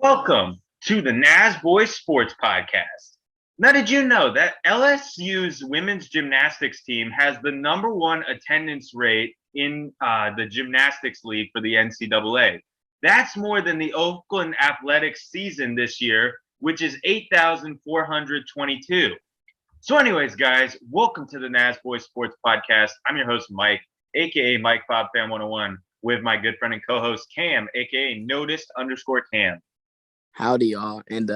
Welcome to the Nasboys Sports Podcast. Now, did you know that LSU's women's gymnastics team has the number one attendance rate in the gymnastics league for the NCAA? That's more than the Oakland Athletics season this year, which is 8,422. So, anyways, guys, welcome to the Nasboys Sports Podcast. I'm your host, Mike, aka Mike Bob Fan 101, with my good friend and co-host Cam, aka Noticed_Cam. Howdy, y'all. And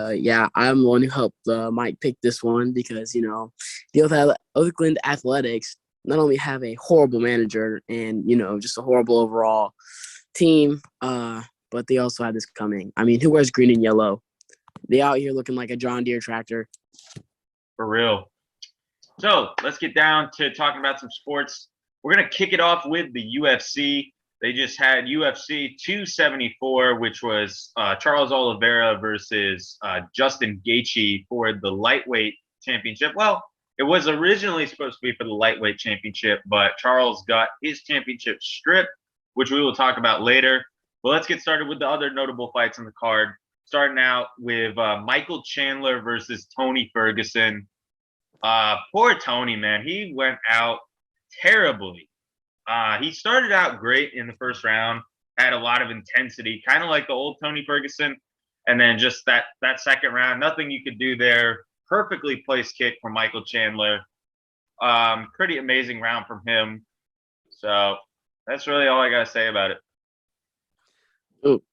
I'm the one who helped Mike pick this one because, the Oakland Athletics not only have a horrible manager and, just a horrible overall team, but they also had this coming. I mean, who wears green and yellow? They out here looking like a John Deere tractor. For real. So let's get down to talking about some sports. We're going to kick it off with the UFC. They just had UFC 274, which was Charles Oliveira versus Justin Gaichi for the lightweight championship. Well, it was originally supposed to be for the lightweight championship, but Charles got his championship stripped, which we will talk about later. But let's get started with the other notable fights on the card. Starting out with Michael Chandler versus Tony Ferguson. Poor Tony, man. He went out terribly. He started out great in the first round, had a lot of intensity, kind of like the old Tony Ferguson. And then just that second round, nothing you could do there. Perfectly placed kick from Michael Chandler. Pretty amazing round from him. So that's really all I got to say about it.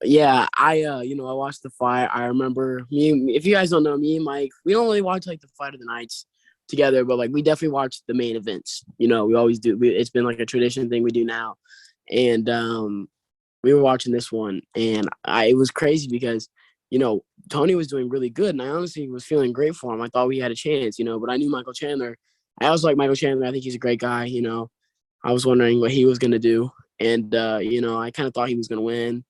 Yeah, I watched the fight. I remember if you guys don't know, me and Mike, we don't really watch like the fight of the nights together, but like we definitely watch the main events. We always do. It's been like a tradition thing we do now, and we were watching this one, and it was crazy because Tony was doing really good, and I honestly was feeling great for him. I thought we had a chance, but I knew Michael Chandler. I also like Michael Chandler. I think he's a great guy. I was wondering what he was gonna do, and I kind of thought he was gonna win,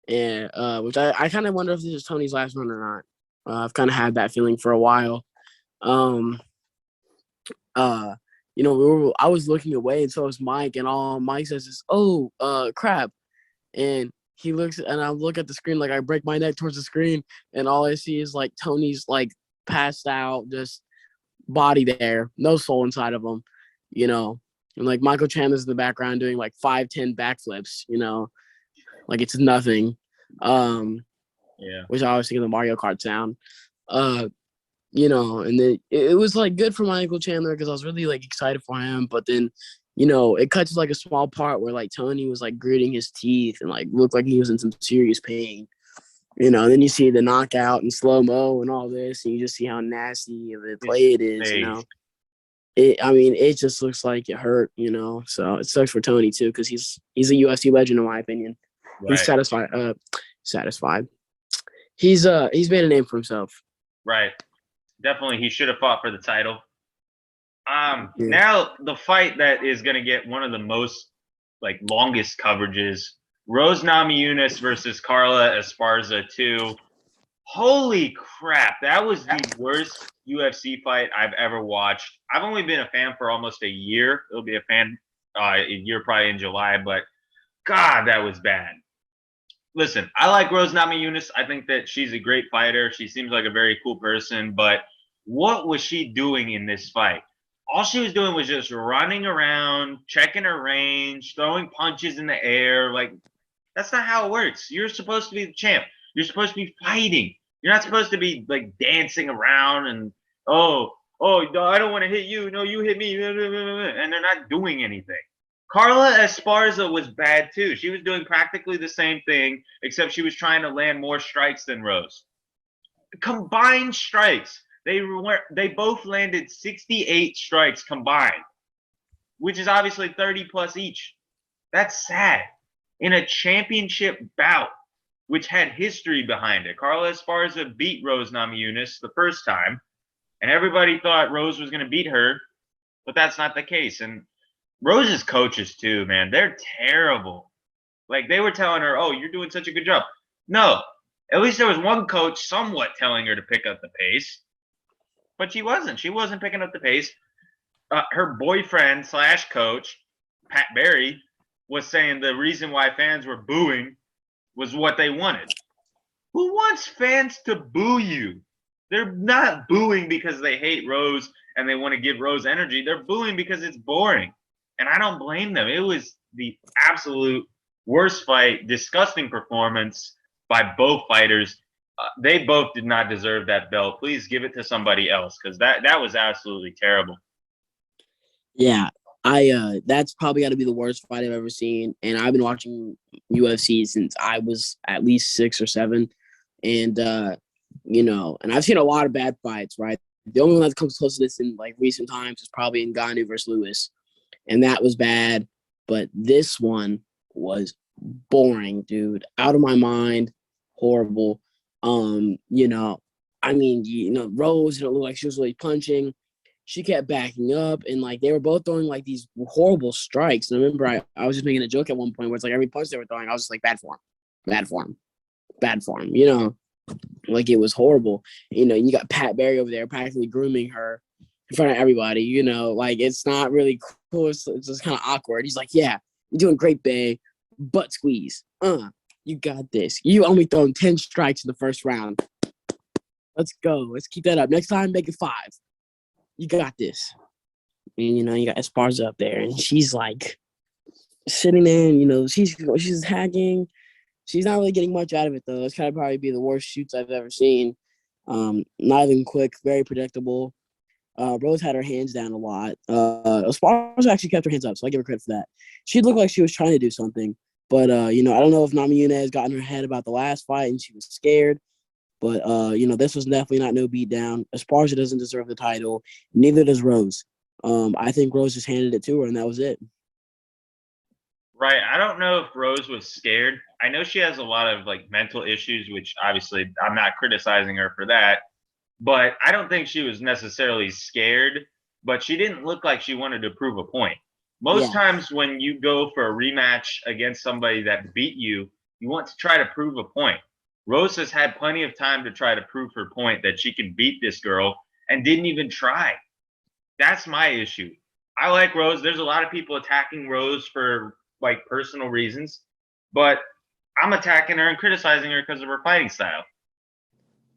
and which I kind of wonder if this is Tony's last run or not. I've kind of had that feeling for a while. I was looking away, and so was Mike, and all Mike says is, "Oh, crap," and he looks, and I look at the screen, like I break my neck towards the screen, and all I see is like Tony's like passed out, just body there, no soul inside of him, and like Michael Chandler's in the background doing like 5-10 backflips, like it's nothing, which I always think of the Mario Kart sound, and then it was like good for Michael Chandler because I was really like excited for him. But then, it cuts to like a small part where like Tony was like gritting his teeth and like looked like he was in some serious pain. And then you see the knockout in slow mo and all this, and you just see how nasty of a play it is. It just looks like it hurt. So it sucks for Tony too because he's a UFC legend in my opinion. Right. He's satisfied. He's made a name for himself. Right. Definitely, he should have fought for the title. Now the fight that is going to get one of the most longest coverages: Nami Eunice versus Carla Esparza 2. Holy crap! That was the worst UFC fight I've ever watched. I've only been a fan for almost a year. It'll be a year probably in July, but God, that was bad. Listen, I like Nami Eunice. I think that she's a great fighter. She seems like a very cool person, but what was she doing in this fight? All she was doing was just running around, checking her range, throwing punches in the air. Like, that's not how it works. You're supposed to be the champ. You're supposed to be fighting. You're not supposed to be dancing around and, no, I don't want to hit you. No, you hit me. And they're not doing anything. Carla Esparza was bad too. She was doing practically the same thing, except she was trying to land more strikes than Rose. Combined strikes. They both landed 68 strikes combined, which is obviously 30 plus each. That's sad. In a championship bout, which had history behind it. Carla Esparza beat Nami Eunice the first time, and everybody thought Rose was going to beat her, but that's not the case. And Rose's coaches too, man, they're terrible. Like, they were telling her, "Oh, you're doing such a good job." No, at least there was one coach somewhat telling her to pick up the pace, but she wasn't. She wasn't picking up the pace. Her boyfriend / coach, Pat Barry, was saying the reason why fans were booing was what they wanted. Who wants fans to boo you? They're not booing because they hate Rose and they want to give Rose energy. They're booing because it's boring. And I don't blame them. It was the absolute worst fight, disgusting performance by both fighters. They both did not deserve that belt. Please give it to somebody else because that was absolutely terrible. Yeah, that's probably got to be the worst fight I've ever seen. And I've been watching UFC since I was at least 6 or 7, and and I've seen a lot of bad fights. Right, the only one that comes close to this in like recent times is probably Ngannou versus Lewis, and that was bad. But this one was boring, dude. Out of my mind, horrible. Rose didn't look like she was really punching. She kept backing up, and like they were both throwing like these horrible strikes. And I remember I was just making a joke at one point where it's like every punch they were throwing, I was just like, bad form, bad form, bad form. Like it was horrible. You got Pat Barry over there practically grooming her in front of everybody. Like it's not really cool. It's just kind of awkward. He's like, yeah, you're doing great, Bay. Butt squeeze. You got this. You only thrown 10 strikes in the first round. Let's go. Let's keep that up. Next time, make it 5. You got this. And, you got Esparza up there, and she's like sitting there, and, she's hacking. She's not really getting much out of it, though. It's kind of probably be the worst shoots I've ever seen. Not even quick, very predictable. Rose had her hands down a lot. Esparza actually kept her hands up, so I give her credit for that. She looked like she was trying to do something. But, I don't know if Nami Eunice got in her head about the last fight and she was scared. But, this was definitely not no beat down. Esparza doesn't deserve the title. Neither does Rose. I think Rose just handed it to her, and that was it. Right. I don't know if Rose was scared. I know she has a lot of like mental issues, which obviously I'm not criticizing her for that. But I don't think she was necessarily scared. But she didn't look like she wanted to prove a point. Most times when you go for a rematch against somebody that beat you, you want to try to prove a point. Rose has had plenty of time to try to prove her point that she can beat this girl and didn't even try. That's my issue. I like Rose. There's a lot of people attacking Rose for like personal reasons, but I'm attacking her and criticizing her because of her fighting style.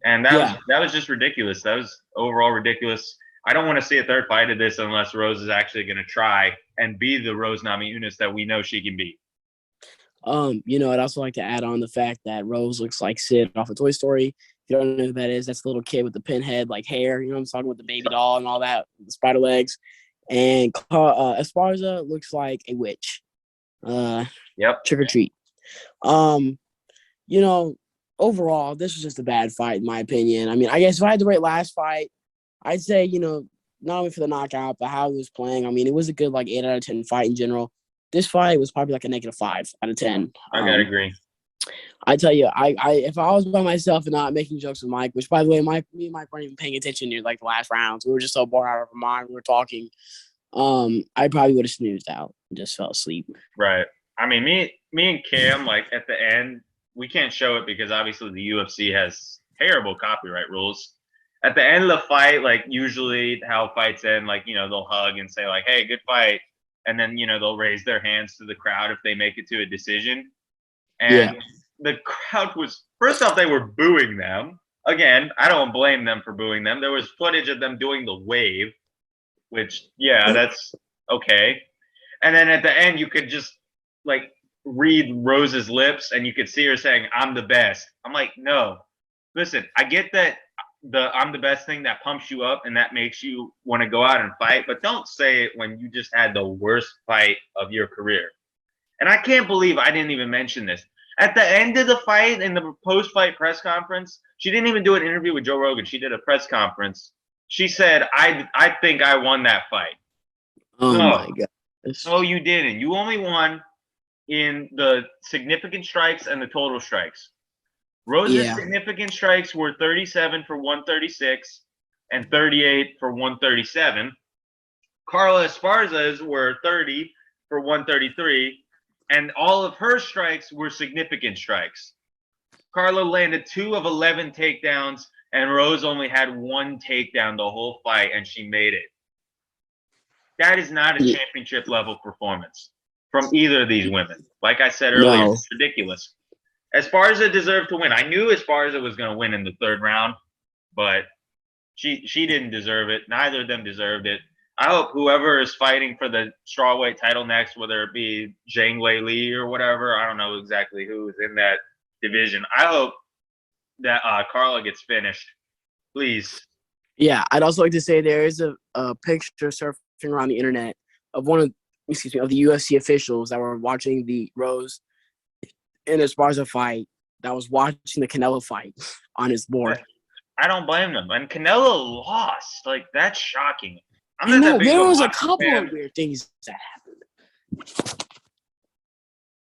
And that was just ridiculous. That was overall ridiculous. I don't want to see a third fight of this unless Rose is actually going to try and be the Rose Nami Eunice that we know she can be. I'd also like to add on the fact that Rose looks like Sid off of Toy Story. If you don't know who that is, that's the little kid with the pinhead like hair. I'm talking with the baby doll and all that, the spider legs. And Esparza looks like a witch. Trick or treat. Overall, this was just a bad fight in my opinion. I mean, I guess if I had to rate last fight, I'd say, not only for the knockout, but how he was playing. I mean, it was a good 8 out of 10 fight in general. This fight was probably a -5 out of 10. I gotta agree. I tell you, I if I was by myself and not making jokes with Mike, which by the way, me and Mike weren't even paying attention near the last rounds. We were just so bored out of our mind. We were talking. I probably would have snoozed out and just fell asleep. Right. I mean, me and Cam, at the end, we can't show it because obviously the UFC has terrible copyright rules. At the end of the fight, usually how fights end, they'll hug and say hey, good fight. And then, they'll raise their hands to the crowd if they make it to a decision. And the crowd was, first off, they were booing them. Again, I don't blame them for booing them. There was footage of them doing the wave, which, that's okay. And then at the end, you could just, read Rose's lips and you could see her saying, I'm the best. I'm like, no. Listen, I get that the I'm the best thing that pumps you up and that makes you want to go out and fight, but don't say it when you just had the worst fight of your career. And I can't believe I didn't even mention this. At the end of the fight, in the post-fight press conference, she didn't even do an interview with Joe Rogan. She did a press conference. She said, I think I won that fight. Oh, my God. No, you didn't. You only won in the significant strikes and the total strikes. Rose's significant strikes were 37 for 136 and 38 for 137. Carla Esparza's were 30 for 133, and all of her strikes were significant strikes. Carla landed 2 of 11 takedowns, and Rose only had 1 takedown the whole fight, and she made it. That is not a championship level performance from either of these women. Like I said earlier, It's ridiculous. Esparza deserved to win. I knew Esparza was going to win in the third round, but she didn't deserve it. Neither of them deserved it. I hope whoever is fighting for the strawweight title next, whether it be Zhang Wei Li or whatever, I don't know exactly who is in that division. I hope that Carla gets finished. Please. Yeah, I'd also like to say there is a picture surfing around the internet of of the UFC officials that were watching the Rose and Esparza fight that was watching the Canelo fight on his board. I don't blame them. And Canelo lost. Like, that's shocking. I'm I not know, that big there of a was a boxing couple fan. of weird things that happened.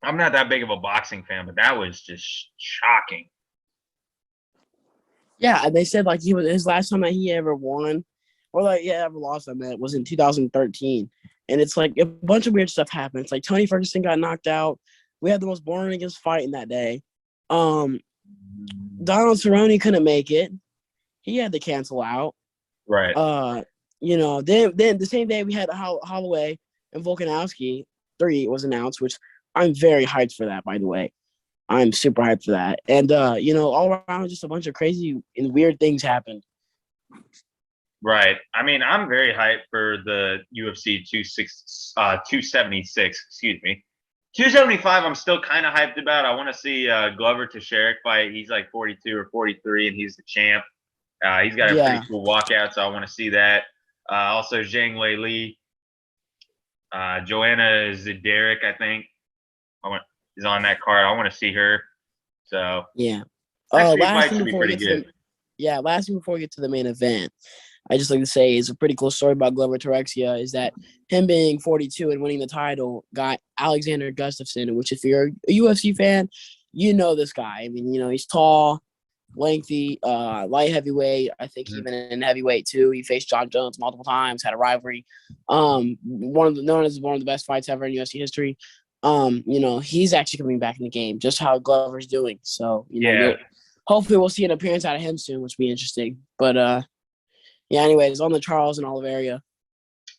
I'm not that big of a boxing fan, but that was just shocking. Yeah, and they said like his last time that he ever won, or like ever lost, I meant, was in 2013. And it's like a bunch of weird stuff happened. It's like Tony Ferguson got knocked out. We had the most boring against fight in that day. Donald Cerrone couldn't make it. He had to cancel out. Right. Then the same day we had Holloway and Volkanovski 3 was announced, which I'm very hyped for that, by the way. I'm super hyped for that. And, all around, just a bunch of crazy and weird things happened. Right. I mean, I'm very hyped for the UFC 276, excuse me. 275, I'm still kind of hyped about. I want to see Glover Teixeira fight. He's like 42 or 43, and he's the champ. He's got a pretty cool walkout, so I want to see that. Also, Zhang Wei Li. Joanna Zederic, I think, is on that card. I want to see her. So yeah. Last thing before we get to the main event, I just like to say is a pretty cool story about Glover Teixeira is that him being 42 and winning the title got Alexander Gustafsson, which if you're a UFC fan, you know this guy. I mean, he's tall, lengthy, light heavyweight. I think even in heavyweight too. He faced John Jones multiple times, had a rivalry. Known as one of the best fights ever in UFC history. He's actually coming back in the game, just how Glover's doing. So, hopefully we'll see an appearance out of him soon, which will be interesting. But anyways, on the Charles and Oliveira.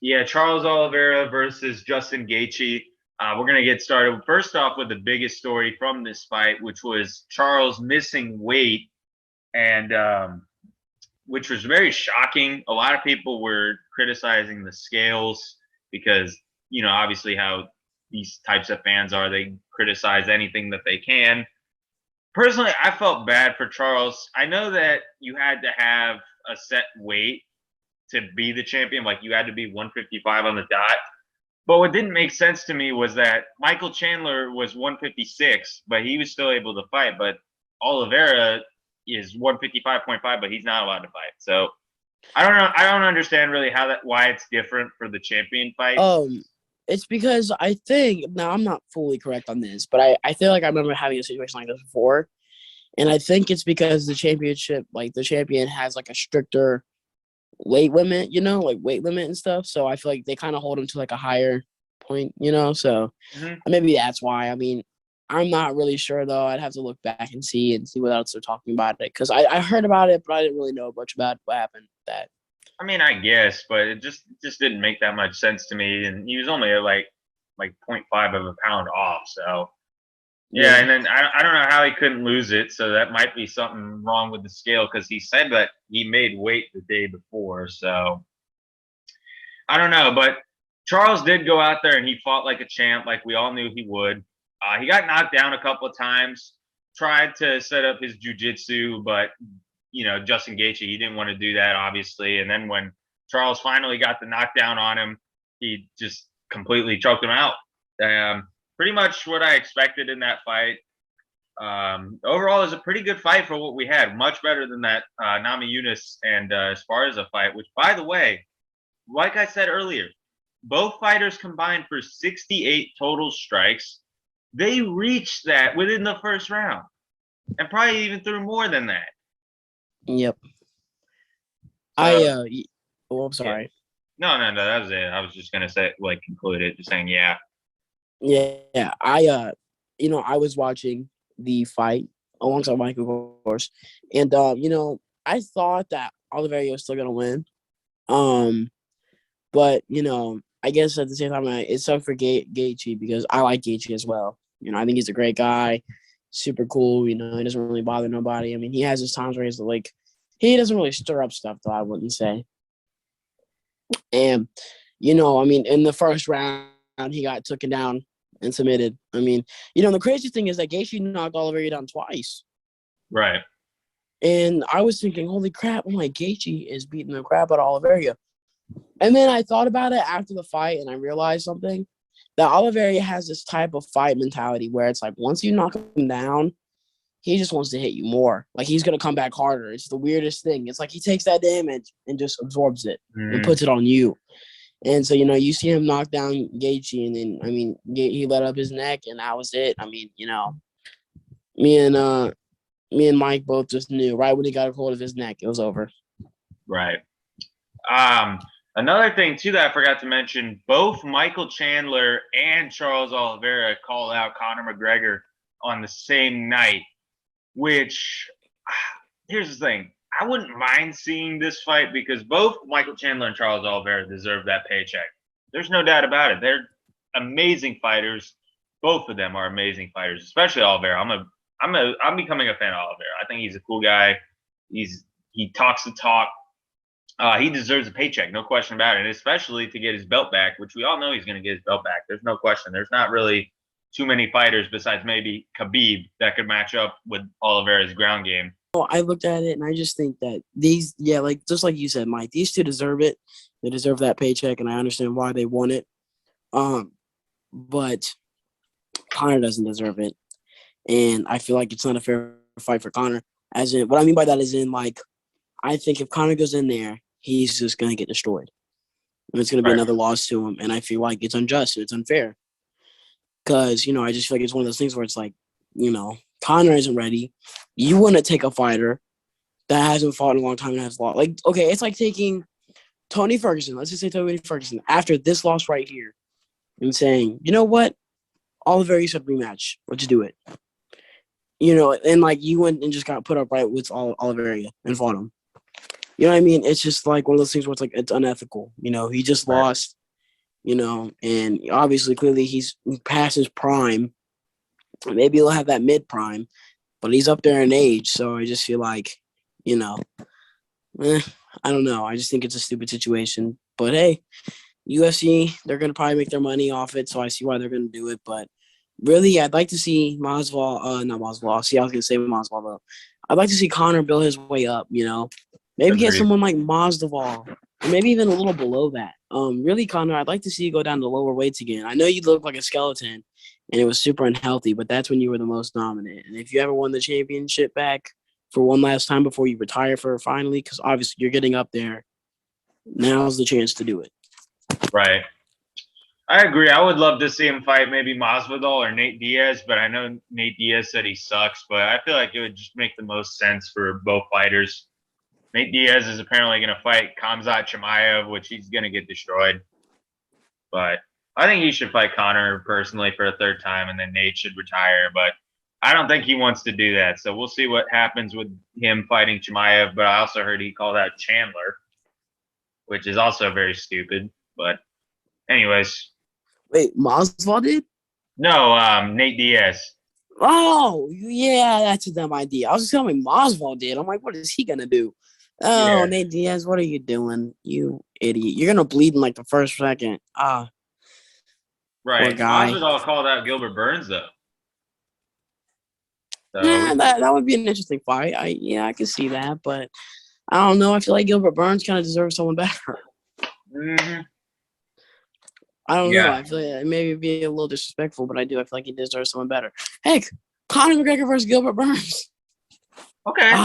Yeah, Charles Oliveira versus Justin Gaichi. We're going to get started first off with the biggest story from this fight, which was Charles missing weight, and which was very shocking. A lot of people were criticizing the scales because, obviously how these types of fans are. They criticize anything that they can. Personally, I felt bad for Charles. I know that you had to have a set weight to be the champion. Like, you had to be 155 on the dot. But what didn't make sense to me was that Michael Chandler was 156, but he was still able to fight. But Oliveira is 155.5, but he's not allowed to fight. So I don't know. I don't understand really why it's different for the champion fight. It's because I think, now I'm not fully correct on this, but I feel like I remember having a situation like this before. And I think it's because the championship, like the champion has like a stricter weight limit, like weight limit and stuff. So I feel like they kind of hold him to like a higher point, so maybe that's why. I mean, I'm not really sure though. I'd have to look back and see what else they're talking about it. Cause I heard about it, but I didn't really know much about what happened with that. I mean, I guess, but it just didn't make that much sense to me. And he was only like 0.5 of a pound off. So yeah. And then I don't know how he couldn't lose it. So that might be something wrong with the scale, because he said that he made weight the day before. So I don't know, but Charles did go out there and he fought like a champ, like we all knew he would. He got knocked down a couple of times, tried to set up his jiu-jitsu, but Justin Gaichi, he didn't want to do that, obviously. And then when Charles finally got the knockdown on him, he just completely choked him out. Pretty much what I expected in that fight. Overall, it was a pretty good fight for what we had. Much better than that Nami Eunice and Esparza fight, which, by the way, like I said earlier, both fighters combined for 68 total strikes. They reached that within the first round, and probably even threw more than that. Yep. So, I'm sorry. No, that was it. I was just gonna say, conclude it, just saying, yeah. Yeah. I was watching the fight alongside Michael, of course, and I thought that Oliveira was still gonna win. But I guess at the same time, it sucked for Gaichi because I like Gaichi as well. I think he's a great guy. super cool. You know, he doesn't really bother nobody. I mean, he has his times where he's like, he doesn't really stir up stuff, though, I wouldn't say. And, you know, I mean, in the first round, he got taken down and submitted. I mean, you know, the crazy thing is that Gaichi knocked Oliveira down twice. Right. And I was thinking, holy crap, I'm like, Gaichi is beating the crap out of Oliveira. And then I thought about it after the fight, and I realized something. That Oliveira has this type of fight mentality where it's like, once you knock him down, he just wants to hit you more. Like, he's going to come back harder. It's the weirdest thing. It's like he takes that damage and just absorbs it and puts it on you. And so, you know, you see him knock down Gaichi, and then, I mean, he let up his neck, and that was it. I mean, you know, me and Mike both just knew right when he got a hold of his neck, it was over. Right. Another thing, too, that I forgot to mention, both Michael Chandler and Charles Oliveira called out Conor McGregor on the same night, which, here's the thing. I wouldn't mind seeing this fight because both Michael Chandler and Charles Oliveira deserve that paycheck. There's no doubt about it. They're amazing fighters. Both of them are amazing fighters, especially Oliveira. I'm becoming a fan of Oliveira. I think he's a cool guy. He talks the talk. He deserves a paycheck, no question about it, and especially to get his belt back, which we all know he's going to get his belt back. There's no question. There's not really too many fighters besides maybe Khabib that could match up with Oliveira's ground game. Well, I looked at it, and I just think that these, like just like you said, Mike, these two deserve it. They deserve that paycheck, and I understand why they want it. But Conor doesn't deserve it, and I feel like it's not a fair fight for Conor. As in, what I mean by that is in, like, I think if Conor goes in there, he's just going to get destroyed. And it's going to be another loss to him. And I feel like it's unjust and it's unfair. Because, you know, I just feel like it's one of those things where it's like, you know, Conor isn't ready. You want to take a fighter that hasn't fought in a long time and has lost. Like, okay, it's like taking Tony Ferguson. Let's just say Tony Ferguson after this loss right here and saying, you know what? Oliveira, you said rematch. Let's do it. You know, and like you went and just got put up right with Oliveira and fought him. You know what I mean? It's just like one of those things where it's like it's unethical. You know, he just lost, you know, and obviously clearly he's past his prime. Maybe he'll have that mid-prime, but he's up there in age. So I just feel like, you know, I don't know. I just think it's a stupid situation. But, hey, UFC, they're going to probably make their money off it, so I see why they're going to do it. But really, I'd like to see Masvidal, not Masvidal. See, I was going to say Masvidal, though. I'd like to see Conor build his way up, you know. Maybe get someone like Masvidal, or maybe even a little below that. Really, Conor, I'd like to see you go down to lower weights again. I know you look like a skeleton, and it was super unhealthy, but that's when you were the most dominant. And if you ever won the championship back for one last time before you retire for finally, because obviously you're getting up there, now's the chance to do it. Right. I agree. I would love to see him fight maybe Masvidal or Nate Diaz, but I know Nate Diaz said he sucks, but I feel like it would just make the most sense for both fighters. Nate Diaz is apparently going to fight Khamzat Chimaev, which he's going to get destroyed. But I think he should fight Conor personally for a third time, and then Nate should retire. But I don't think he wants to do that. So we'll see what happens with him fighting Chimaev. But I also heard he called out Chandler, which is also very stupid. But anyways. Wait, Masvidal did? No, Nate Diaz. Oh, yeah, that's a dumb idea. I was just telling me Masvidal did. I'm like, what is he going to do? Oh, yeah. Nate Diaz, what are you doing? You idiot. You're going to bleed in like the first second. Right. Masvidal called out Gilbert Burns, though. So, yeah, that would be an interesting fight. I can see that, but I don't know. I feel like Gilbert Burns kind of deserves someone better. Mm-hmm. I don't know. I feel like maybe be a little disrespectful, but I feel like he deserves someone better. Heck, Conor McGregor versus Gilbert Burns. Okay.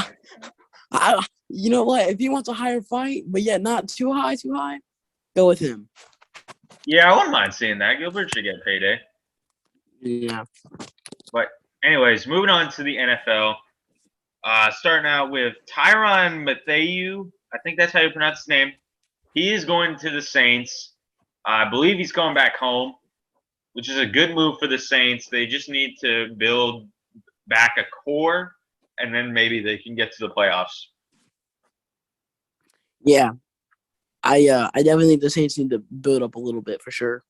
You know what? If he wants a higher fight, but yet not too high, go with him. Yeah, I wouldn't mind seeing that. Gilbert should get payday. Yeah. But anyways, moving on to the NFL. Starting out with Tyrann Mathieu. I think that's how you pronounce his name. He is going to the Saints. I believe he's going back home, which is a good move for the Saints. They just need to build back a core, and then maybe they can get to the playoffs. Yeah. I definitely think the Saints need to build up a little bit for sure.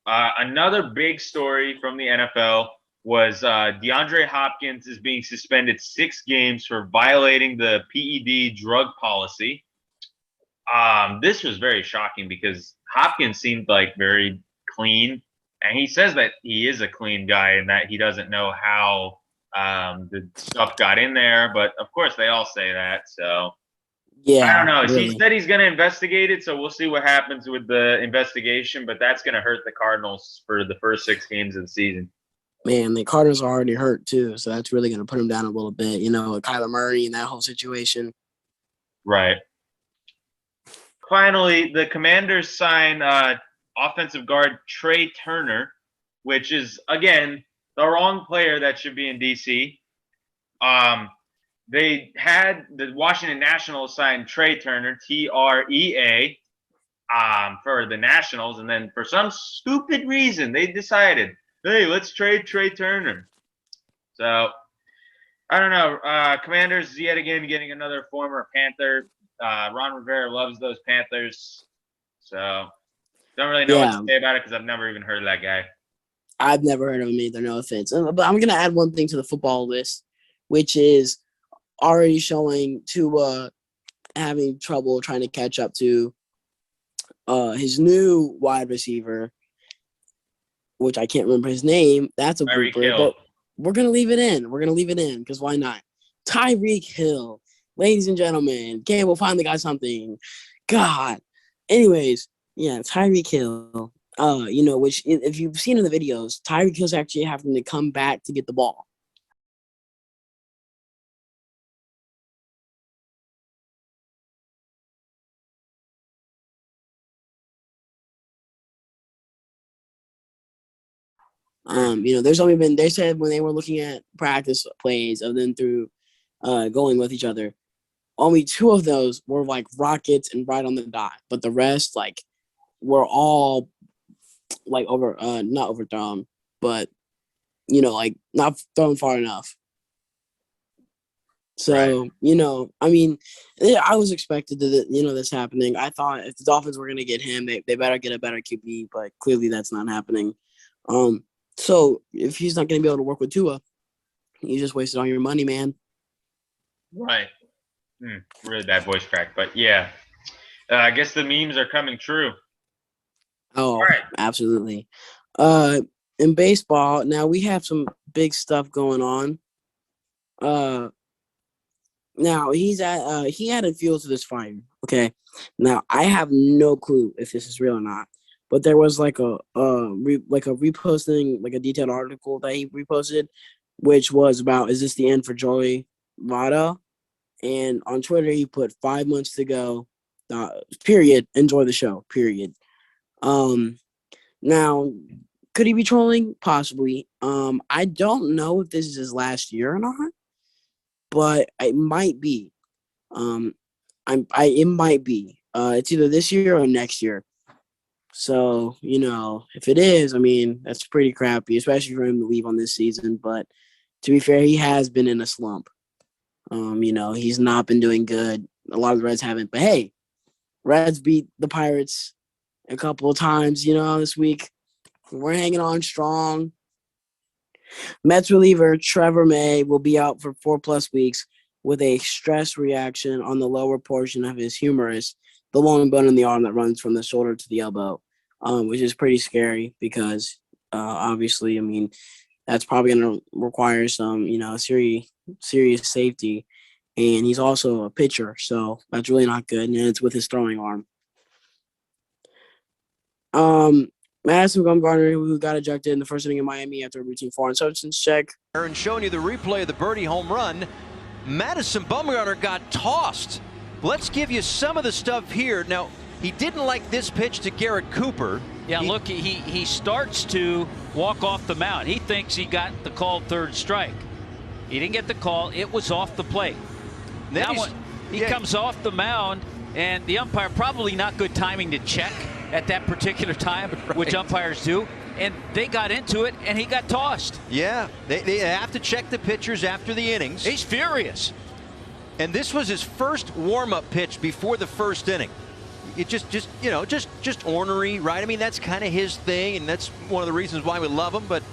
Another big story from the NFL. was DeAndre Hopkins is being suspended 6 games for violating the PED drug policy. This was very shocking because Hopkins seemed like very clean, and he says that he is a clean guy and that he doesn't know how the stuff got in there. But of course, they all say that. So Yeah, I don't know. really. He said he's going to investigate it, so we'll see what happens with the investigation. But that's going to hurt the Cardinals for the first 6 games of the season. Man, the Cardinals are already hurt too, so that's really going to put them down a little bit. You know, Kyler Murray and that whole situation. Right. Finally, the Commanders sign offensive guard Trey Turner, which is, again, the wrong player that should be in D.C. They had the Washington Nationals sign Trey Turner, T-R-E-A, for the Nationals, and then for some stupid reason, they decided, hey, let's trade Trey Turner. So, I don't know. Commanders, yet again, getting another former Panther. Ron Rivera loves those Panthers. So, don't really know what to say about it because I've never even heard of that guy. I've never heard of him either, no offense. But I'm going to add one thing to the football list, which is already showing Tua having trouble trying to catch up to his new wide receiver, which I can't remember his name. That's a blooper, but we're going to leave it in. We're going to leave it in because why not? Tyreek Hill, ladies and gentlemen, Campbell finally got something. God. Anyways, yeah, Tyreek Hill, you know, which if you've seen in the videos, Tyreek Hill's actually having to come back to get the ball. You know, there's only been, they said when they were looking at practice plays of them through going with each other, only 2 of those were like rockets and right on the dot, but the rest like were all like not overthrown, but you know, like not thrown far enough. So, right. You know, I mean, I was expected to, you know, this happening. I thought if the Dolphins were going to get him, they better get a better QB, but clearly that's not happening. So if he's not going to be able to work with Tua, you just wasted all your money, man. Right. Really bad voice crack, but yeah. I guess the memes are coming true. Oh, right. Absolutely. In baseball, now we have some big stuff going on. Now he added fuel to this fire. Okay. Now I have no clue if this is real or not, but there was like a reposting, like a detailed article that he reposted, which was about, is this the end for Joey Votto? And on Twitter he put 5 months to go. Period. Enjoy the show. Period. Now, could he be trolling? Possibly. I don't know if this is his last year or not, but it might be. It might be. It's either this year or next year. So, you know, if it is, I mean, that's pretty crappy, especially for him to leave on this season. But to be fair, he has been in a slump. You know, he's not been doing good. A lot of the Reds haven't. But hey, Reds beat the Pirates a couple of times, you know, this week. We're hanging on strong. Mets reliever Trevor May will be out for 4+ weeks with a stress reaction on the lower portion of his humerus, the long bone in the arm that runs from the shoulder to the elbow, which is pretty scary because obviously, I mean, that's probably going to require some, you know, serious safety. And he's also a pitcher, so that's really not good. And it's with his throwing arm. Madison Gumbarder, who got ejected in the first inning in Miami after a routine foreign substance check. And showing you the replay of the birdie home run, Madison Bumgarner got tossed. Let's give you some of the stuff here. Now, he didn't like this pitch to Garrett Cooper. Yeah, look, he starts to walk off the mound. He thinks he got the called third strike. He didn't get the call. It was off the plate. Now he comes off the mound, and the umpire, probably not good timing to check at that particular time, right, which umpires do, and they got into it, and he got tossed. Yeah, they have to check the pitchers after the innings. He's furious. And this was his first warm-up pitch before the first inning. It just you know, just ornery, right? I mean, that's kind of his thing, and that's one of the reasons why we love him. But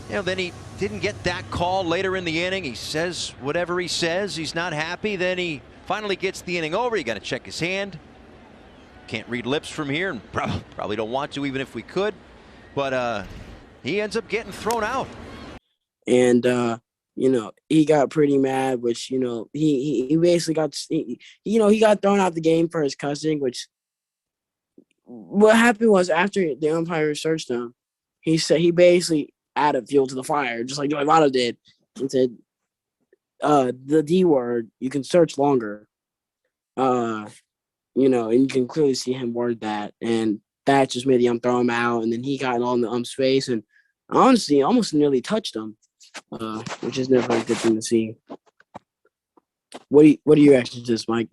Then he didn't get that call later in the inning. He says whatever he says. He's not happy. Then he finally gets the inning over. You got to check his hand. Can't read lips from here, and probably don't want to, even if we could. But he ends up getting thrown out. And he got pretty mad, which he basically got he got thrown out the game for his cussing. Which what happened was, after the umpire searched him, he said he basically added fuel to the fire, just like Joy did, and said, the D word, you can search longer. And you can clearly see him word that, and that just made the ump throw him out. And then he got on the ump's face and honestly almost nearly touched him, which is never a good thing to see. What are your reactions to this, Mike?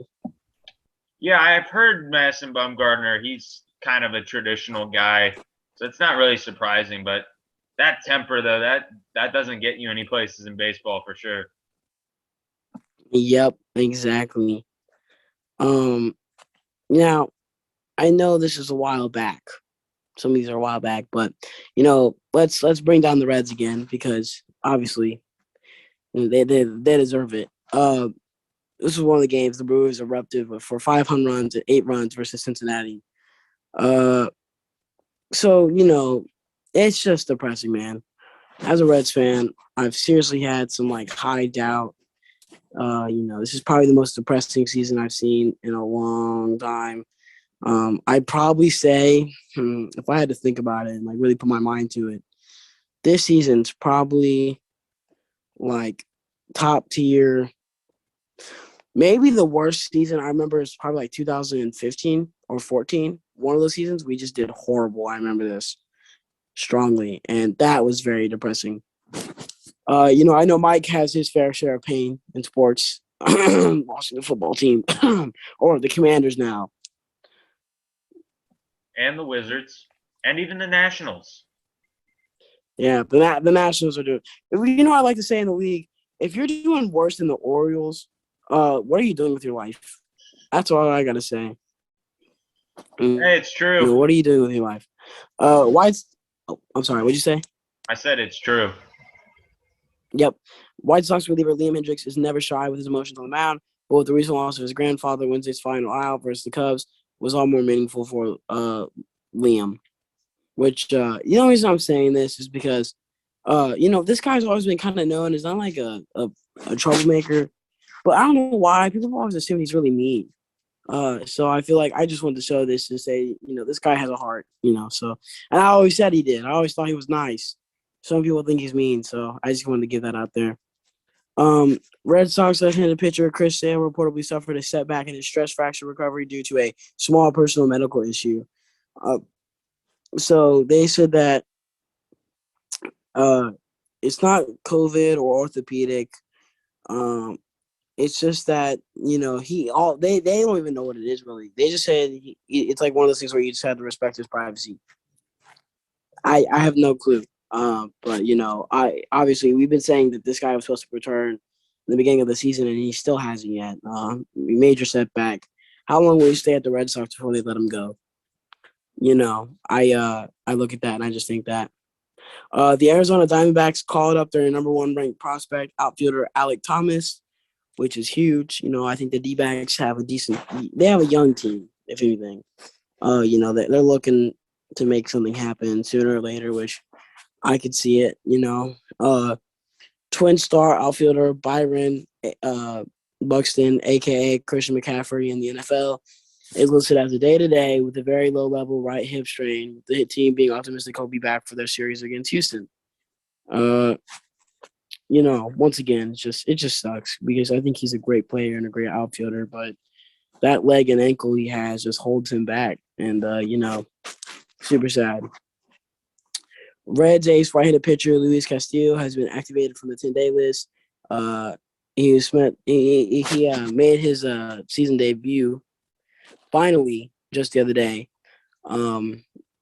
Yeah, I've heard Madison Bumgarner. He's kind of a traditional guy, so it's not really surprising. But that temper, though, that doesn't get you any places in baseball for sure. Yep, exactly. Now, I know this is a while back. Some of these are a while back, but let's bring down the Reds again, because obviously they deserve it. This was one of the games the Brewers erupted for 500 runs and 8 runs versus Cincinnati. So it's just depressing, man. As a Reds fan, I've seriously had some high doubt. This is probably the most depressing season I've seen in a long time. I'd probably say, if I had to think about it and really put my mind to it, this season's probably top tier. Maybe the worst season I remember is probably 2015 or 14. One of those seasons we just did horrible. I remember this strongly, and that was very depressing. I know Mike has his fair share of pain in sports, watching the football team or the Commanders now. And the Wizards, and even the Nationals. Yeah, the Nationals are doing. I like to say in the league, if you're doing worse than the Orioles, what are you doing with your life? That's all I gotta say. Hey, it's true. What are you doing with your life? I'm sorry. What'd you say? I said it's true. Yep. White Sox reliever Liam Hendricks is never shy with his emotions on the mound, but with the recent loss of his grandfather Wednesday's final out versus the Cubs was all more meaningful for Liam. Which the only reason I'm saying this is because this guy's always been kind of known as not a troublemaker, but I don't know why people always assume he's really mean. So I feel like I just wanted to show this to say, this guy has a heart, so, and I always said he did. I always thought he was nice. Some people think he's mean, so I just wanted to get that out there. Red Sox left-handed pitcher Chris Sale reportedly suffered a setback in his stress fracture recovery due to a small personal medical issue. So they said that it's not COVID or orthopedic. It's just that they don't even know what it is really. They just said it's like one of those things where you just have to respect his privacy. I have no clue. But I obviously we've been saying that this guy was supposed to return in the beginning of the season, and he still hasn't yet. Major setback. How long will he stay at the Red Sox before they let him go? I look at that and I just think that. The Arizona Diamondbacks called up their number 1 ranked prospect outfielder Alec Thomas, which is huge. I think the D-backs have they have a young team, if anything. They're looking to make something happen sooner or later, which I could see it, Twin star outfielder Byron Buxton, a.k.a. Christian McCaffrey in the NFL, is listed as a day-to-day with a very low-level right hip strain, with the team being optimistic he'll be back for their series against Houston. Once again, it just sucks because I think he's a great player and a great outfielder, but that leg and ankle he has just holds him back, and, super sad. Reds ace right-handed pitcher Louise Castillo has been activated from the 10-day list. He made his season debut finally just the other day,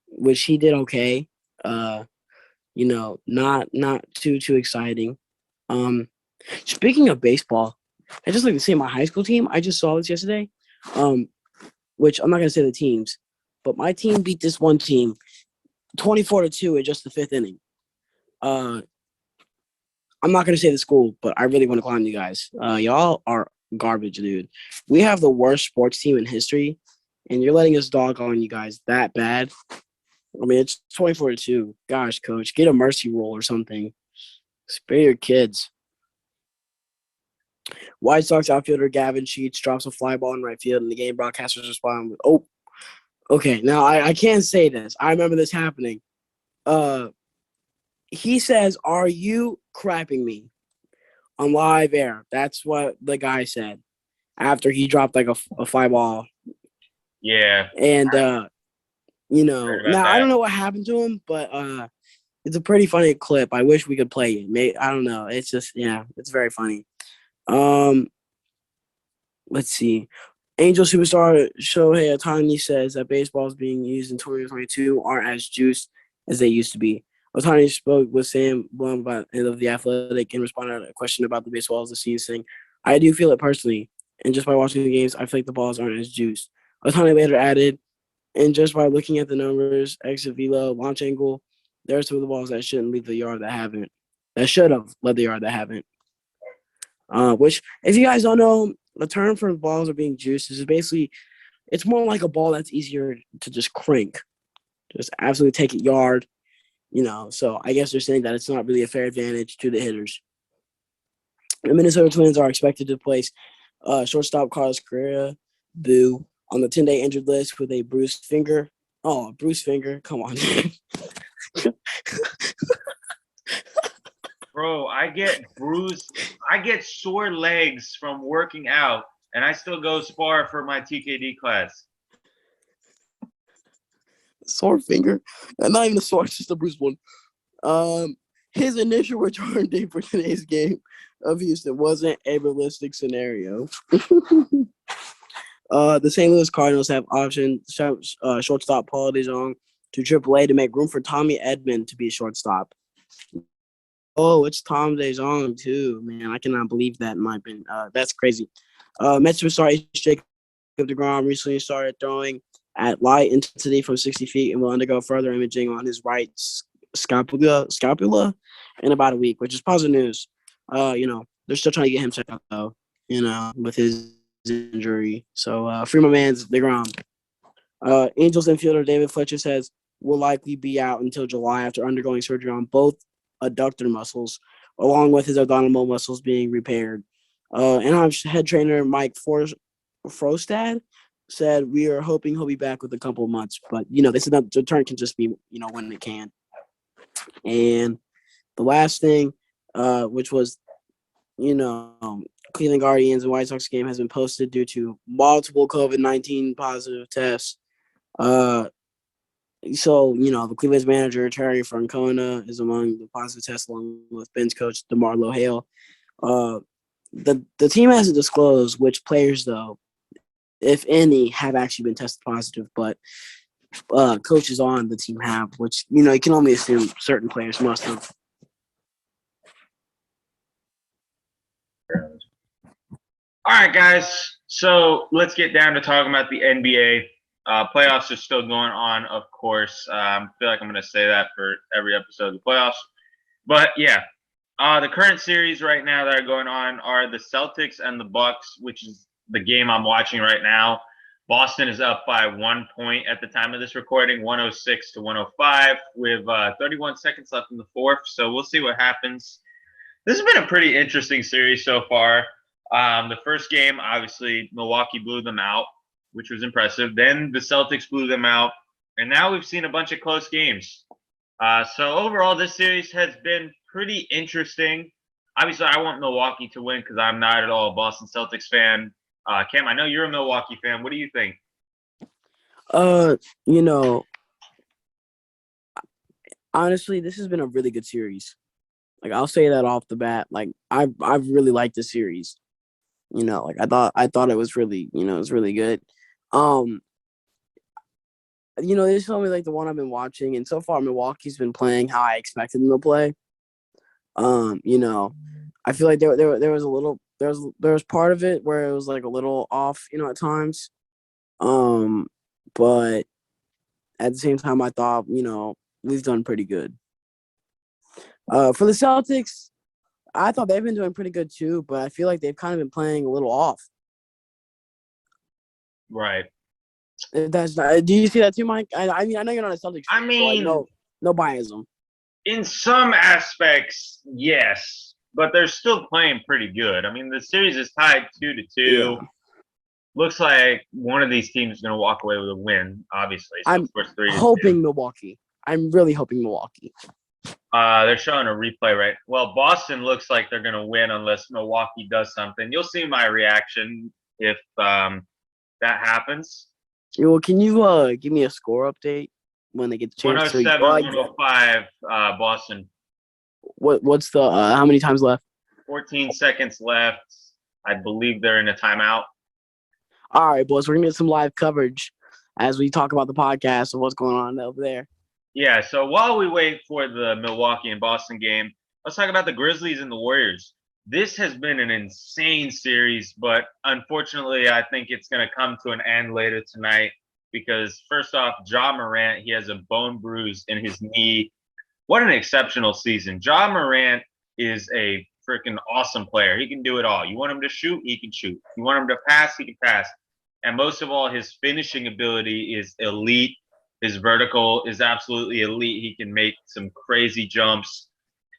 which he did okay. Not too exciting. Speaking of baseball, I just like to say my high school team. I just saw this yesterday. Which I'm not gonna say the teams, but my team beat this one team 24-2 in just the 5th inning. I'm not gonna say the school, but I really want to clown you guys. Y'all are garbage, dude. We have the worst sports team in history, and you're letting us dog on you guys that bad. I mean, it's 24-2. Gosh, coach, get a mercy rule or something. Spare your kids. White Sox outfielder Gavin Sheets drops a fly ball in right field, and the game broadcasters respond with, "Oh, okay." Now I can't say this. I remember this happening. He says, "Are you crapping me?" on live air. That's what the guy said after he dropped like a fly ball. Yeah. And you know, Heard about now I that. don't know what happened to him, but it's a pretty funny clip. I wish we could play it. I don't know. It's just it's very funny. Let's see. Angel superstar Shohei Ohtani says that baseballs being used in 2022 aren't as juiced as they used to be. Ohtani spoke with Sam Blum of The Athletic and responded to a question about the baseballs this season, saying, "I do feel it personally, and just by watching the games, I feel like the balls aren't as juiced." Ohtani later added, "And just by looking at the numbers, exit velo, launch angle, there are some of the balls that shouldn't leave the yard that should have led the yard that haven't." Which, if you guys don't know, the term for balls are being juiced is basically, it's more like a ball that's easier to just crank, just absolutely take it yard, So I guess they're saying that it's not really a fair advantage to the hitters. The Minnesota Twins are expected to place shortstop Carlos Correa, boo, on the 10-day injured list with a bruised finger. Oh, bruised finger. Come on. Bro, I get sore legs from working out, and I still go spar for my TKD class. Sore finger? Not even a sore, it's just a bruised one. His initial return date for today's game of Houston wasn't a realistic scenario. The St. Louis Cardinals have optioned shortstop Paul DeJong to AAA to make room for Tommy Edman to be a shortstop. Oh, it's Tom DeJong too, man. I cannot believe that in my opinion. That's crazy. Mets superstar Jacob deGrom recently started throwing at light intensity from 60 feet and will undergo further imaging on his right scapula in about a week, which is positive news. They're still trying to get him checked out though, with his injury. So free my man's DeGrom. Angels infielder David Fletcher says will likely be out until July after undergoing surgery on both adductor muscles, along with his abdominal muscles being repaired. Anaheim's head trainer Mike Frostad said, "We are hoping he'll be back with a couple of months, but they said that the return can just be when it can." And the last thing, which was Cleveland Guardians and White Sox game has been posted due to multiple COVID-19 positive tests. So, the Cleveland's manager, Terry Francona, is among the positive tests, along with Ben's coach, DeMarlo Hale. The team hasn't disclosed which players, though, if any, have actually been tested positive, but coaches on the team have, which, you can only assume certain players must have. All right, guys. So let's get down to talking about the NBA. Playoffs are still going on, of course. I feel like I'm going to say that for every episode of the playoffs. But yeah, the current series right now that are going on are the Celtics and the Bucks, which is the game I'm watching right now. Boston is up by 1 point at the time of this recording, 106-105, with 31 seconds left in the fourth. So we'll see what happens. This has been a pretty interesting series so far. The first game, obviously, Milwaukee blew them out, which was impressive. Then the Celtics blew them out. And now we've seen a bunch of close games. So overall, this series has been pretty interesting. Obviously, I want Milwaukee to win because I'm not at all a Boston Celtics fan. Cam, I know you're a Milwaukee fan. What do you think? Honestly, this has been a really good series. Like, I'll say that off the bat. Like, I've really liked the series. I thought it was really, it was really good. This is only like the one I've been watching, and so far Milwaukee's been playing how I expected them to play. I feel like there was part of it where it was like a little off, at times. But at the same time, I thought, we've done pretty good. For the Celtics, I thought they've been doing pretty good too, but I feel like they've kind of been playing a little off. Right. That's not, do you see that too, Mike? I mean, I know you're not a Celtics fan, I mean, so no biasm. In some aspects, yes, but they're still playing pretty good. I mean, the series is tied 2-2. Yeah. Looks like one of these teams is going to walk away with a win, obviously. So I'm of course 3-2. hoping Milwaukee. I'm really hoping Milwaukee. They're showing a replay, right? Well, Boston looks like they're going to win unless Milwaukee does something. You'll see my reaction if that happens. Well, can you give me a score update when they get the chance? 107-105, Boston. What's the how many times left? 14 seconds left. I believe they're in a timeout. All right, boys, we're gonna get some live coverage as we talk about the podcast of what's going on over there. Yeah, so while we wait for the Milwaukee and Boston game, let's talk about the Grizzlies and the Warriors. This has been an insane series, but unfortunately, I think it's going to come to an end later tonight because, first off, Ja Morant, he has a bone bruise in his knee. What an exceptional season. Ja Morant is a freaking awesome player. He can do it all. You want him to shoot, he can shoot. You want him to pass, he can pass. And most of all, his finishing ability is elite. His vertical is absolutely elite. He can make some crazy jumps.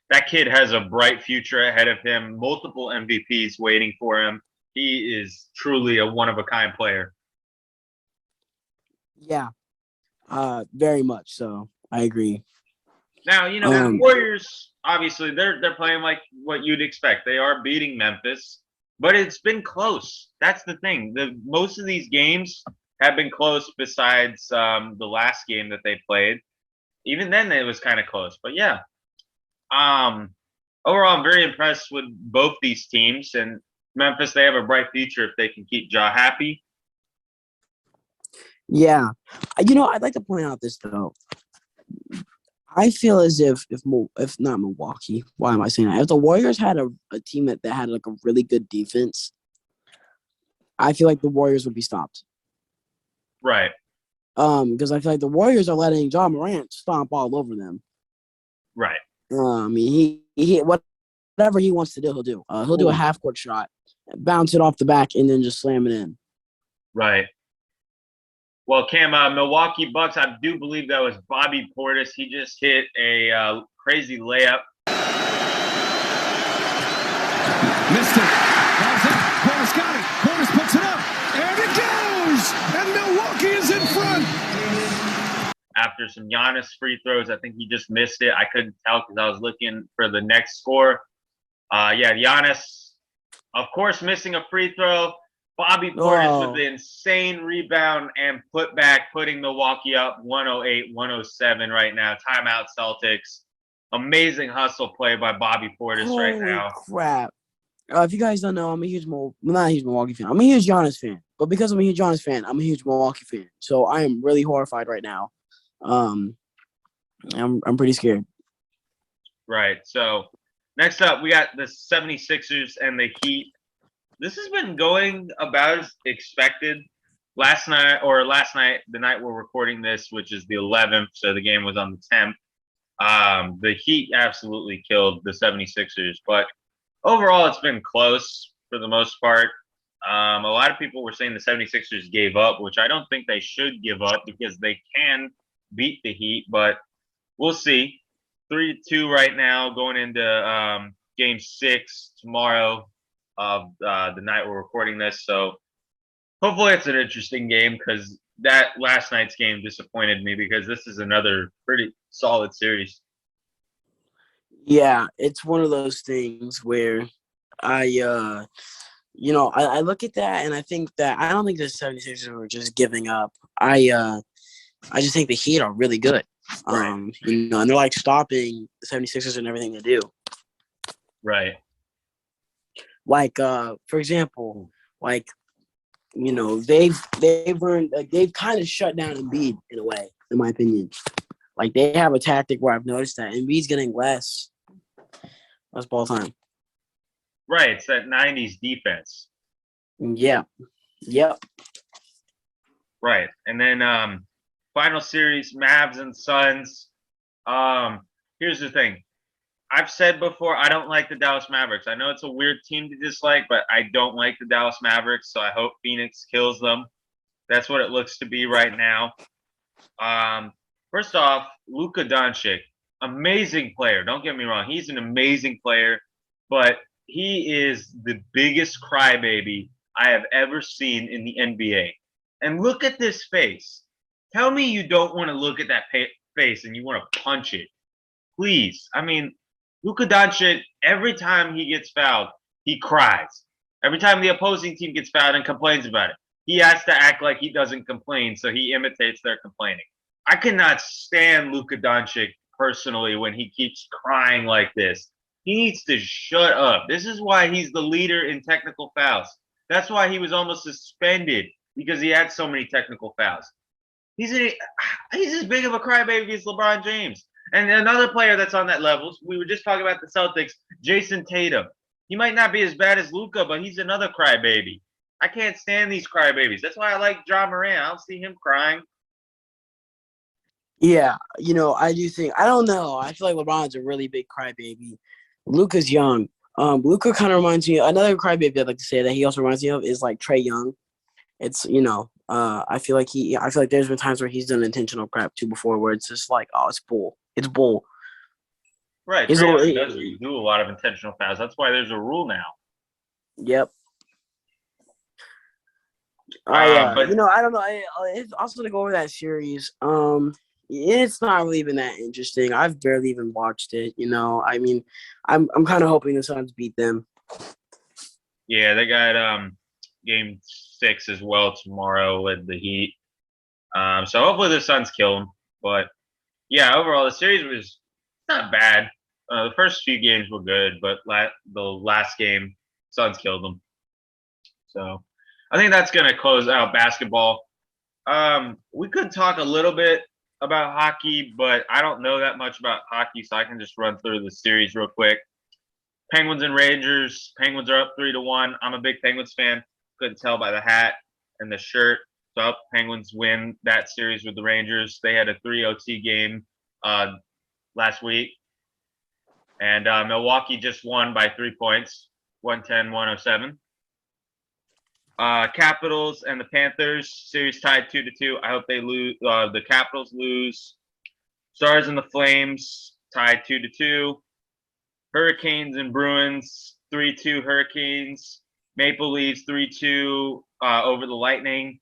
That kid has a bright future ahead of him, multiple MVPs waiting for him. He is truly a one-of-a-kind player. Yeah, very much so. I agree. Now, the Warriors, obviously, they're playing like what you'd expect. They are beating Memphis, but it's been close. That's the thing. Most of these games have been close besides the last game that they played. Even then, it was kind of close. But, yeah. Overall, I'm very impressed with both these teams. And Memphis, they have a bright future if they can keep Ja happy. Yeah. I'd like to point out this, though. I feel as if not Milwaukee, why am I saying that? If the Warriors had a team that had like a really good defense, I feel like the Warriors would be stopped. Right. Because I feel like the Warriors are letting Ja Morant stomp all over them. Right. I mean, he whatever he wants to do, he'll do. He'll do a half-court shot, bounce it off the back, and then just slam it in. Right. Well, Cam, Milwaukee Bucks, I do believe that was Bobby Portis. He just hit a crazy layup. Missed it. Ball's up. Portis got it. Portis puts it up. And it goes! And Milwaukee is in front. After some Giannis free throws, I think he just missed it. I couldn't tell because I was looking for the next score. Giannis, of course, missing a free throw. Bobby Portis with the insane rebound and putback, putting Milwaukee up 108-107 right now. Timeout Celtics. Amazing hustle play by Bobby Portis right now. Holy crap. If you guys don't know, I'm not a huge Milwaukee fan. I'm a huge Giannis fan. But because I'm a huge Giannis fan, I'm a huge Milwaukee fan. So I am really horrified right now. I'm pretty scared. Right. So next up, we got the 76ers and the Heat. This has been going about as expected. Last night, the night we're recording this, which is the 11th, so the game was on the 10th. The Heat absolutely killed the 76ers, but overall it's been close for the most part. A lot of people were saying the 76ers gave up, which I don't think they should give up because they can beat the Heat, but we'll see. 3-2 right now, going into Game 6 tomorrow of the night we're recording this. So hopefully it's an interesting game because that last night's game disappointed me because this is another pretty solid series. Yeah, it's one of those things where I look at that and I think that I don't think the 76ers were just giving up. I just think the Heat are really good. Right. And they're like stopping the 76ers and everything they do. Right. Like, for example, they've kind of shut down Embiid in a way, in my opinion. Like they have a tactic where I've noticed that Embiid's getting less ball time. Right. It's that 90s defense. Yeah. Yep. Right. And then final series, Mavs and Suns. Here's the thing. I've said before, I don't like the Dallas Mavericks. I know it's a weird team to dislike, but I don't like the Dallas Mavericks, so I hope Phoenix kills them. That's what it looks to be right now. First off, Luka Doncic, amazing player. Don't get me wrong. He's an amazing player, but he is the biggest crybaby I have ever seen in the NBA. And look at this face. Tell me you don't want to look at that face and you want to punch it. Please. I mean, Luka Doncic, every time he gets fouled, he cries. Every time the opposing team gets fouled and complains about it, he has to act like he doesn't complain, so he imitates their complaining. I cannot stand Luka Doncic personally when he keeps crying like this. He needs to shut up. This is why he's the leader in technical fouls. That's why he was almost suspended, because he had so many technical fouls. He's as big of a crybaby as LeBron James. And another player that's on that level, we were just talking about the Celtics, Jason Tatum. He might not be as bad as Luka, but he's another crybaby. I can't stand these crybabies. That's why I like Ja Morant. I don't see him crying. Yeah, I do think – I don't know. I feel like LeBron's a really big crybaby. Luka's young. Luka kind of reminds me – another crybaby I'd like to say that he also reminds me of is like Trae Young. It's, I feel like there's been times where he's done intentional crap too before where it's just like, oh, it's bull. It's bull. Right. Trae Young does do a lot of intentional fouls. That's why there's a rule now. Yep. I don't know. It's also to go over that series. It's not really been that interesting. I've barely even watched it. I mean, I'm kind of hoping the Suns beat them. Yeah, they got game 6 as well tomorrow with the Heat. So hopefully the Suns kill them. But yeah, overall the series was not bad. The first few games were good, but the last game, Suns killed them. So I think that's going to close out basketball. We could talk a little bit about hockey, but I don't know that much about hockey, so I can just run through the series real quick. Penguins and Rangers. Penguins are up 3-1. I'm a big Penguins fan. Couldn't tell by the hat and the shirt. So I hope the Penguins win that series with the Rangers. They had a 3 OT game last week. And Milwaukee just won by 3 points, 110-107. Capitals and the Panthers series tied 2-2. I hope they lose. The Capitals lose. Stars and the Flames tied 2-2. Hurricanes and Bruins 3-2 Hurricanes. Maple Leafs 3-2 over the Lightning.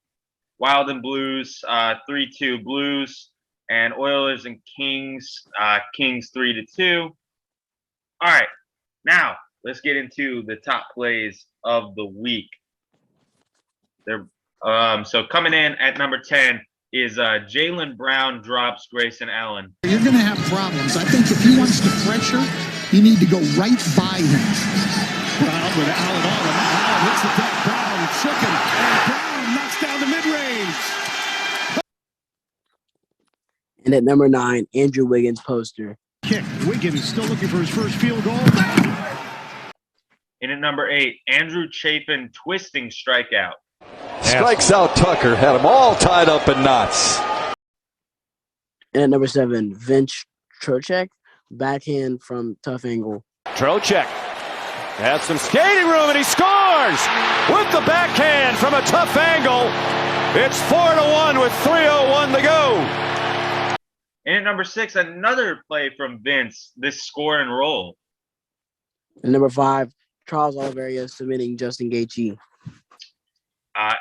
Wild and Blues 3-2 Blues. And Oilers and Kings Kings 3-2. All right, now let's get into the top plays of the week. So coming in at number 10 is Jaylen Brown drops Grayson Allen. You're going to have problems. I think if he wants to pressure, you need to go right by him. Brown with Allen on him. Allen hits the deck. Brown shook him. And Brown knocks down the mid-range. And at number 9, Andrew Wiggins poster. Kick. Wiggins still looking for his first field goal. And at number 8, Andrew Chafin twisting strikeout. Strikes out Tucker, had them all tied up in knots. And at number 7, Vince Trocheck, backhand from tough angle. Trocheck has some skating room and he scores with the backhand from a tough angle. It's 4-1 with 3:01 to go. And at number 6, another play from Vince, this score and roll. And number 5, Charles Oliveira submitting Justin Gaichi.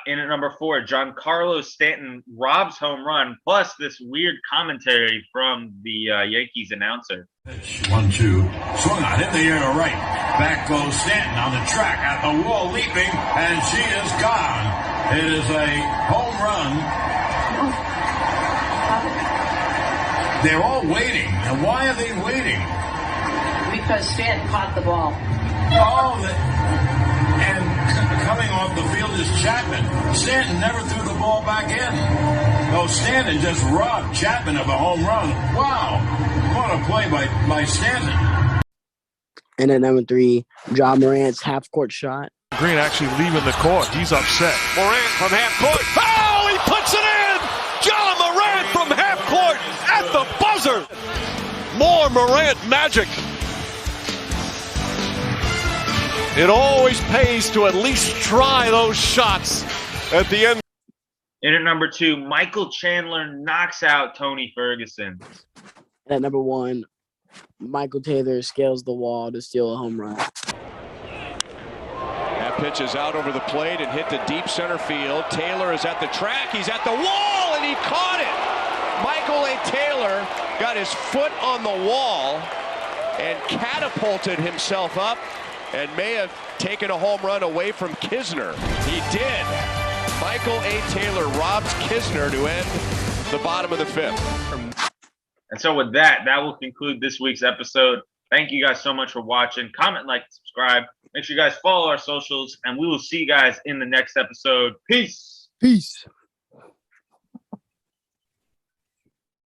In at number 4, Giancarlo Stanton robs home run, plus this weird commentary from the Yankees announcer. 1-2, swung on in the air to right. Back goes Stanton on the track at the wall, leaping, and she is gone. It is a home run. They're all waiting. And why are they waiting? Because Stanton caught the ball. And coming off the field is Chapman. Stanton never threw the ball back in. No, Stanton just robbed Chapman of a home run. Wow. What a play by Stanton. And at number 3, Ja Morant's half-court shot. Green actually leaving the court. He's upset. Morant from half court. Oh, he puts it in! Ja Morant from half court at the buzzer. More Morant magic. It always pays to at least try those shots at the end. In at number 2, Michael Chandler knocks out Tony Ferguson. And at number 1, Michael Taylor scales the wall to steal a home run. That pitch is out over the plate and hit to deep center field. Taylor is at the track. He's at the wall, and he caught it. Michael A. Taylor got his foot on the wall and catapulted himself up and may have taken a home run away from Kisner. He did. Michael A. Taylor robs Kisner to end the bottom of the 5th. And so with that, that will conclude this week's episode. Thank you guys so much for watching. Comment, like, subscribe. Make sure you guys follow our socials, and we will see you guys in the next episode. Peace. Peace.